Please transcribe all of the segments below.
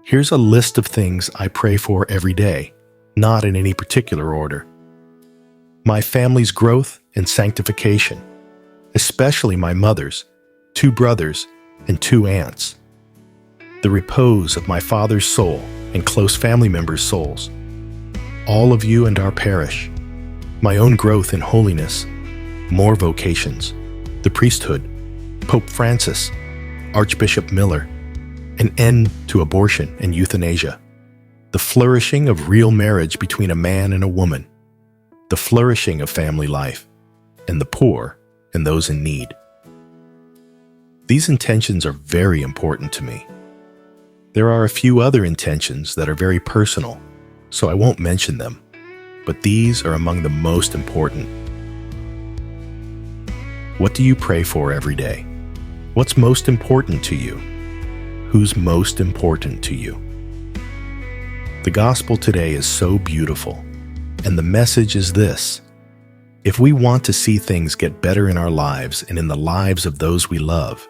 Here's a list of things I pray for every day, not in any particular order. My family's growth and sanctification, especially my mother's, 2 brothers, and 2 aunts. The repose of my father's soul and close family members' souls. All of you and our parish. My own growth in holiness. More vocations. The priesthood. Pope Francis. Archbishop Miller. An end to abortion and euthanasia. The flourishing of real marriage between a man and a woman. The flourishing of family life. And the poor and those in need. These intentions are very important to me. There are a few other intentions that are very personal, so I won't mention them, but these are among the most important. What do you pray for every day? What's most important to you? Who's most important to you? The gospel today is so beautiful, and the message is this: if we want to see things get better in our lives and in the lives of those we love,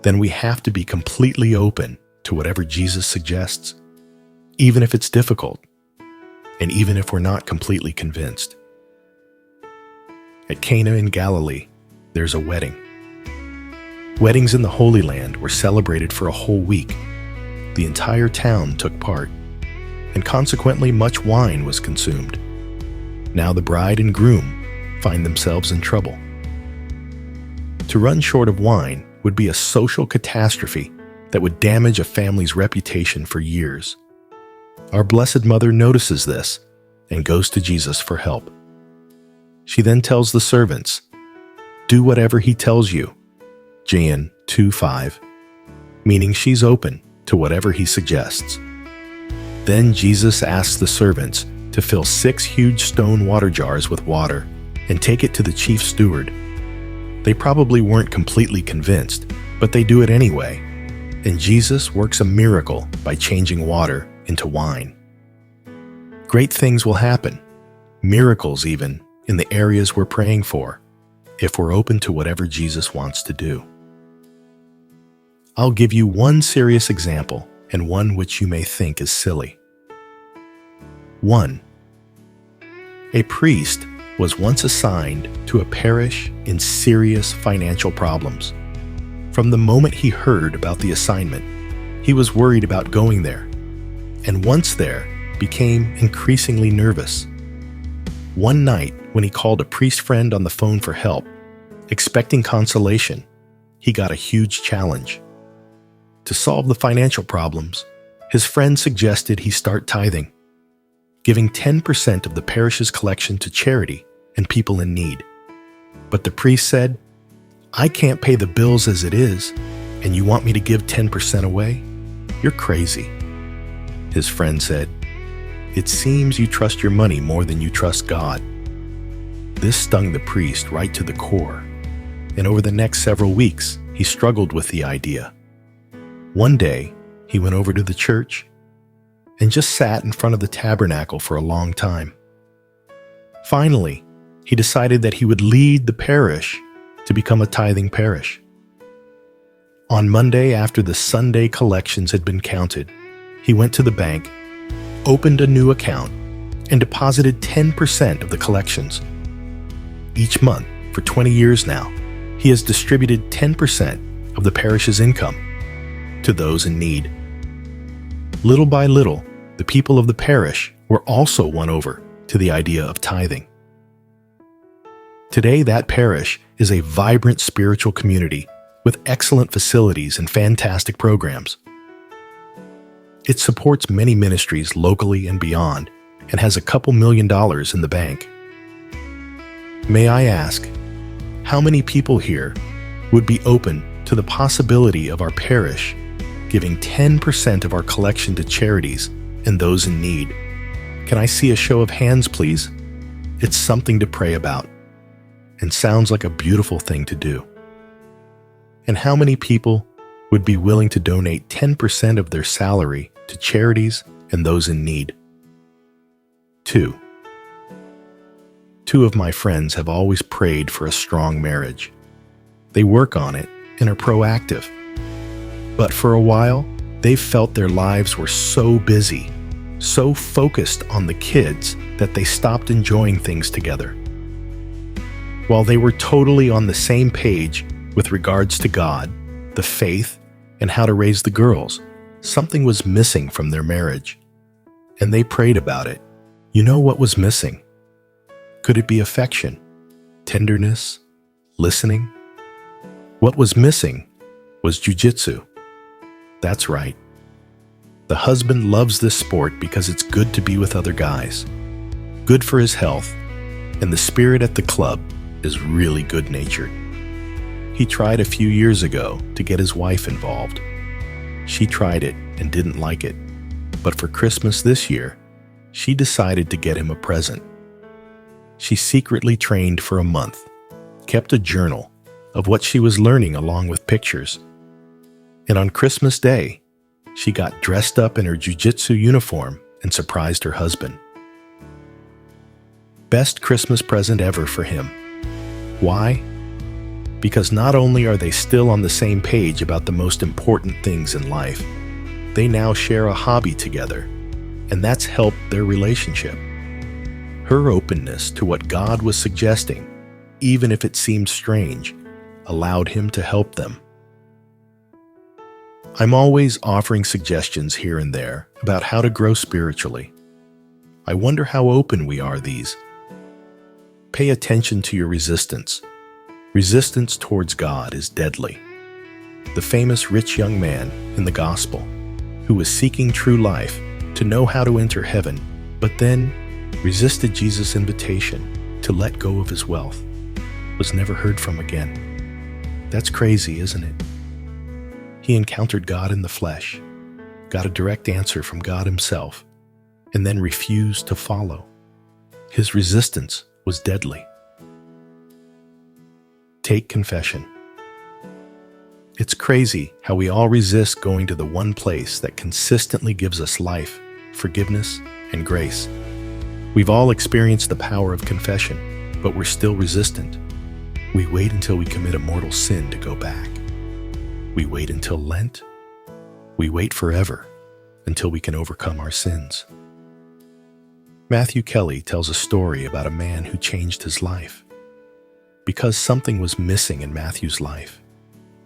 then we have to be completely open to whatever Jesus suggests, even if it's difficult, and even if we're not completely convinced. At Cana in Galilee, there's a wedding. Weddings in the Holy Land were celebrated for a whole week. The entire town took part, and consequently much wine was consumed. Now the bride and groom find themselves in trouble. To run short of wine would be a social catastrophe that would damage a family's reputation for years. Our Blessed Mother notices this and goes to Jesus for help. She then tells the servants, "Do whatever he tells you," Jan 2:5, meaning she's open to whatever he suggests. Then Jesus asks the servants to fill 6 huge stone water jars with water and take it to the chief steward. They probably weren't completely convinced, but they do it anyway. And Jesus works a miracle by changing water into wine. Great things will happen, miracles even, in the areas we're praying for, if we're open to whatever Jesus wants to do. I'll give you one serious example and one which you may think is silly. 1. A priest was once assigned to a parish in serious financial problems. From the moment he heard about the assignment, he was worried about going there, and once there, became increasingly nervous. One night, when he called a priest friend on the phone for help, expecting consolation, he got a huge challenge. To solve the financial problems, his friend suggested he start tithing, giving 10% of the parish's collection to charity and people in need. But the priest said, "I can't pay the bills as it is, and you want me to give 10% away? You're crazy." His friend said, "It seems you trust your money more than you trust God." This stung the priest right to the core, and over the next several weeks, he struggled with the idea. One day, he went over to the church and just sat in front of the tabernacle for a long time. Finally, he decided that he would lead the parish to become a tithing parish. On Monday, after the Sunday collections had been counted, he went to the bank, opened a new account, and deposited 10% of the collections. Each month, for 20 years now, he has distributed 10% of the parish's income to those in need. Little by little, the people of the parish were also won over to the idea of tithing. Today, that parish is a vibrant spiritual community with excellent facilities and fantastic programs. It supports many ministries locally and beyond, and has a couple $1 million in the bank. May I ask, how many people here would be open to the possibility of our parish giving 10% of our collection to charities and those in need? Can I see a show of hands, please? It's something to pray about, and sounds like a beautiful thing to do. And how many people would be willing to donate 10% of their salary to charities and those in need? 2. Two of my friends have always prayed for a strong marriage. They work on it and are proactive. But for a while, They felt their lives were so busy, so focused on the kids that they stopped enjoying things together. While they were totally on the same page with regards to God, the faith, and how to raise the girls, something was missing from their marriage. And they prayed about it. You know what was missing? Could it be affection, tenderness, listening? What was missing was jujitsu. That's right. The husband loves this sport because it's good to be with other guys, good for his health, and the spirit at the club is really good-natured. He tried a few years ago to get his wife involved. She tried it and didn't like it, but for Christmas this year, she decided to get him a present. She secretly trained for a month, kept a journal of what she was learning along with pictures. And on Christmas Day, she got dressed up in her jiu-jitsu uniform and surprised her husband. Best Christmas present ever for him. Why? Because not only are they still on the same page about the most important things in life, they now share a hobby together, and that's helped their relationship. Her openness to what God was suggesting, even if it seemed strange, allowed him to help them. I'm always offering suggestions here and there about how to grow spiritually. I wonder how open we are these. Pay attention to your resistance. Resistance towards God is deadly. The famous rich young man in the gospel, who was seeking true life to know how to enter heaven, but then resisted Jesus' invitation to let go of his wealth, was never heard from again. That's crazy, isn't it? He encountered God in the flesh, got a direct answer from God himself, and then refused to follow. His resistance was deadly. Take confession. It's crazy how we all resist going to the one place that consistently gives us life, forgiveness, and grace. We've all experienced the power of confession, but we're still resistant. We wait until we commit a mortal sin to go back. We wait until Lent. We wait forever until we can overcome our sins. Matthew Kelly tells a story about a man who changed his life. Because something was missing in Matthew's life,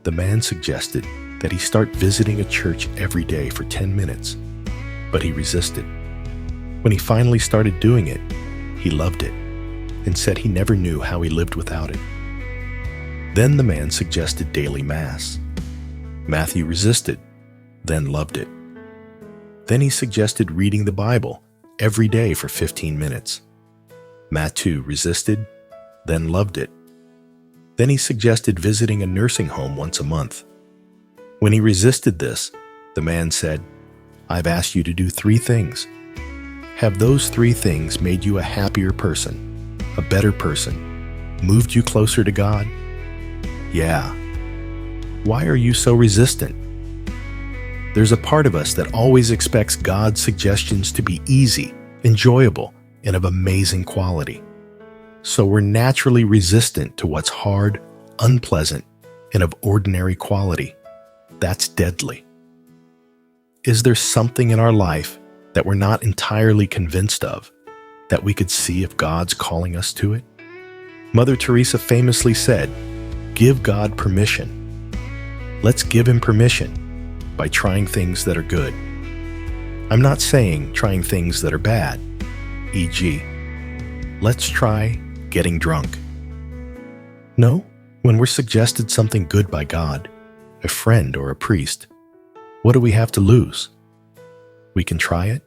the man suggested that he start visiting a church every day for 10 minutes, but he resisted. When he finally started doing it, he loved it and said he never knew how he lived without it. Then the man suggested daily Mass. Matthew resisted, then loved it. Then he suggested reading the Bible every day for 15 minutes. Matthew resisted, then loved it. Then he suggested visiting a nursing home once a month. When he resisted this, the man said, "I've asked you to do 3 things. Have those 3 things made you a happier person, a better person, moved you closer to God?" Yeah. Why are you so resistant? There's a part of us that always expects God's suggestions to be easy, enjoyable, and of amazing quality. So we're naturally resistant to what's hard, unpleasant, and of ordinary quality. That's deadly. Is there something in our life that we're not entirely convinced of, that we could see if God's calling us to it? Mother Teresa famously said, "Give God permission." Let's give him permission by trying things that are good. I'm not saying trying things that are bad, e.g., let's try getting drunk. No, when we're suggested something good by God, a friend or a priest, what do we have to lose? We can try it.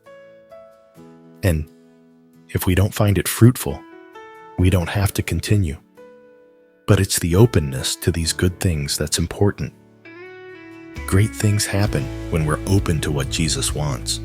And if we don't find it fruitful, we don't have to continue. But it's the openness to these good things that's important. Great things happen when we're open to what Jesus wants.